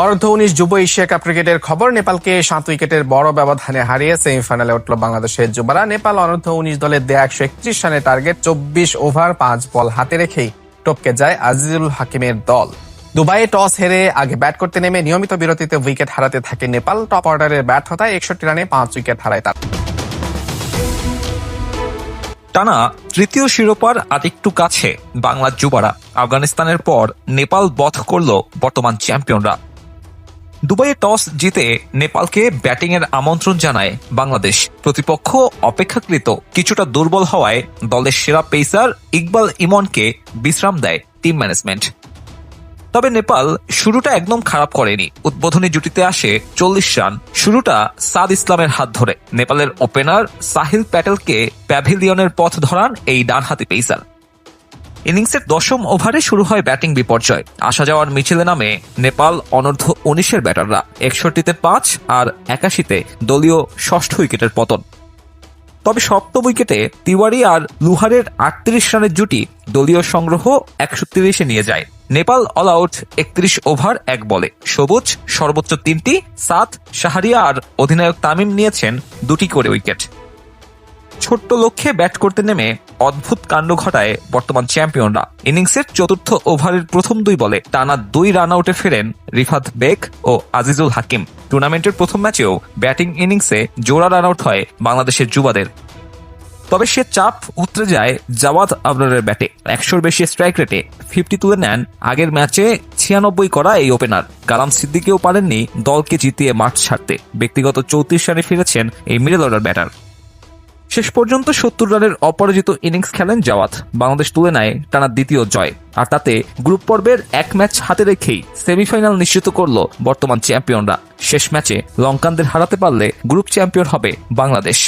অনূর্ধ্ব-19 যুব Asia cup ক্রিকেটের খবর। নেপালকে 7 উইকেটের বড় ব্যবধানে হারিয়ে সেমিফাইনালে উঠল বাংলাদেশের যুবরা। নেপাল অনূর্ধ্ব-19 দলের দেয়া 131 রানের টার্গেট 24 ওভার 5 বল হাতে রেখেই টপকে যায় আজিজুল হাকিমের দল। দুবাইয়ে টস হেরে আগে ব্যাট করতে নেমে নিয়মিত বিরতিতে উইকেট হারাতে থাকে নেপাল। টপ অর্ডারের ব্যর্থতায় 61 রানে 5 উইকেট হারায় তারা। টানা তৃতীয় শিরোপার আরেকটু কাছে বাংলার যুবরা। আফগানিস্তানের পর নেপাল বধ করল বর্তমান চ্যাম্পিয়নরা। দুবাইয়ে টস জিতে নেপালকে ব্যাটিংয়ের আমন্ত্রণ জানায় বাংলাদেশ। প্রতিপক্ষ অপেক্ষাকৃত কিছুটা দুর্বল হওয়ায় দলের সেরা পেসার ইকবাল ইমনকে বিশ্রাম দেয় টিম ম্যানেজমেন্ট। তবে নেপাল শুরুটা একদম খারাপ করেনি। উদ্বোধনী জুটিতে আসে 40 রান। শুরুটা সাদ ইসলামের হাত ধরে নেপালের ওপেনার সাহিল প্যাটেলকে প্যাভিলিয়নের পথ ধরান এই ডানহাতি পেসার। ইনিংসের 10ম ওভারে শুরু হয় ব্যাটিং বিপর্যয়। আসা যাওয়ার মিছিলে নামে নেপাল অনূর্ধ্ব-19-এর ব্যাটাররা। 61-তে 5 আর 81-তে দলীয় 6ষ্ঠ উইকেটের পতন। তবে 7ম উইকেটে তিওয়ারি আর লুহারের 38 রানের জুটি দলীয় সংগ্রহ 130-এ নিয়ে যায়। নেপাল অল আউট 31 ওভার 1 বলে। সবুজ সর্বোচ্চ 3টি, সাত, শাহরিয়া আর অধিনায়ক তামিম নিয়েছেন 2টি করে উইকেট। ছোট্ট লক্ষ্যে ব্যাট করতে নেমে অদ্ভুত কাণ্ড ঘটায় বর্তমান চ্যাম্পিয়নরা। ইনিংসের 4র্থ ওভারের প্রথম 2 বলে টানা 2 রান আউটে ফেরেন রিফাত বেগ ও আজিজুল হাকিম। টুর্নামেন্টের প্রথম ম্যাচেও ব্যাটিং ইনিংসে জোড়া রান আউট হয় বাংলাদেশের যুবাদের। তবে সে চাপ উতরে যায় জাওয়াদ আবরারের ব্যাটে। 100-র বেশি স্ট্রাইক রেটে 50 তুলে নেন আগের ম্যাচে 96 করা এই ওপেনার। কালাম সিদ্দিকীও পারেননি দলকে জিতিয়ে মাঠ ছাড়তে। ব্যক্তিগত 34 রানে ফিরেছেন এই মিডল অর্ডার ব্যাটার। শেষ পর্যন্ত 70 রানের অপরাজিত ইনিংস খেলেন জাওয়াদ। বাংলাদেশ তুলে নেয় টানা দ্বিতীয় জয়। আর তাতে গ্রুপ পর্বের এক ম্যাচ হাতে রেখেই সেমিফাইনাল নিশ্চিত করল বর্তমান চ্যাম্পিয়নরা। শেষ ম্যাচে লঙ্কানদের হারাতে পারলে গ্রুপ চ্যাম্পিয়ন হবে বাংলাদেশ।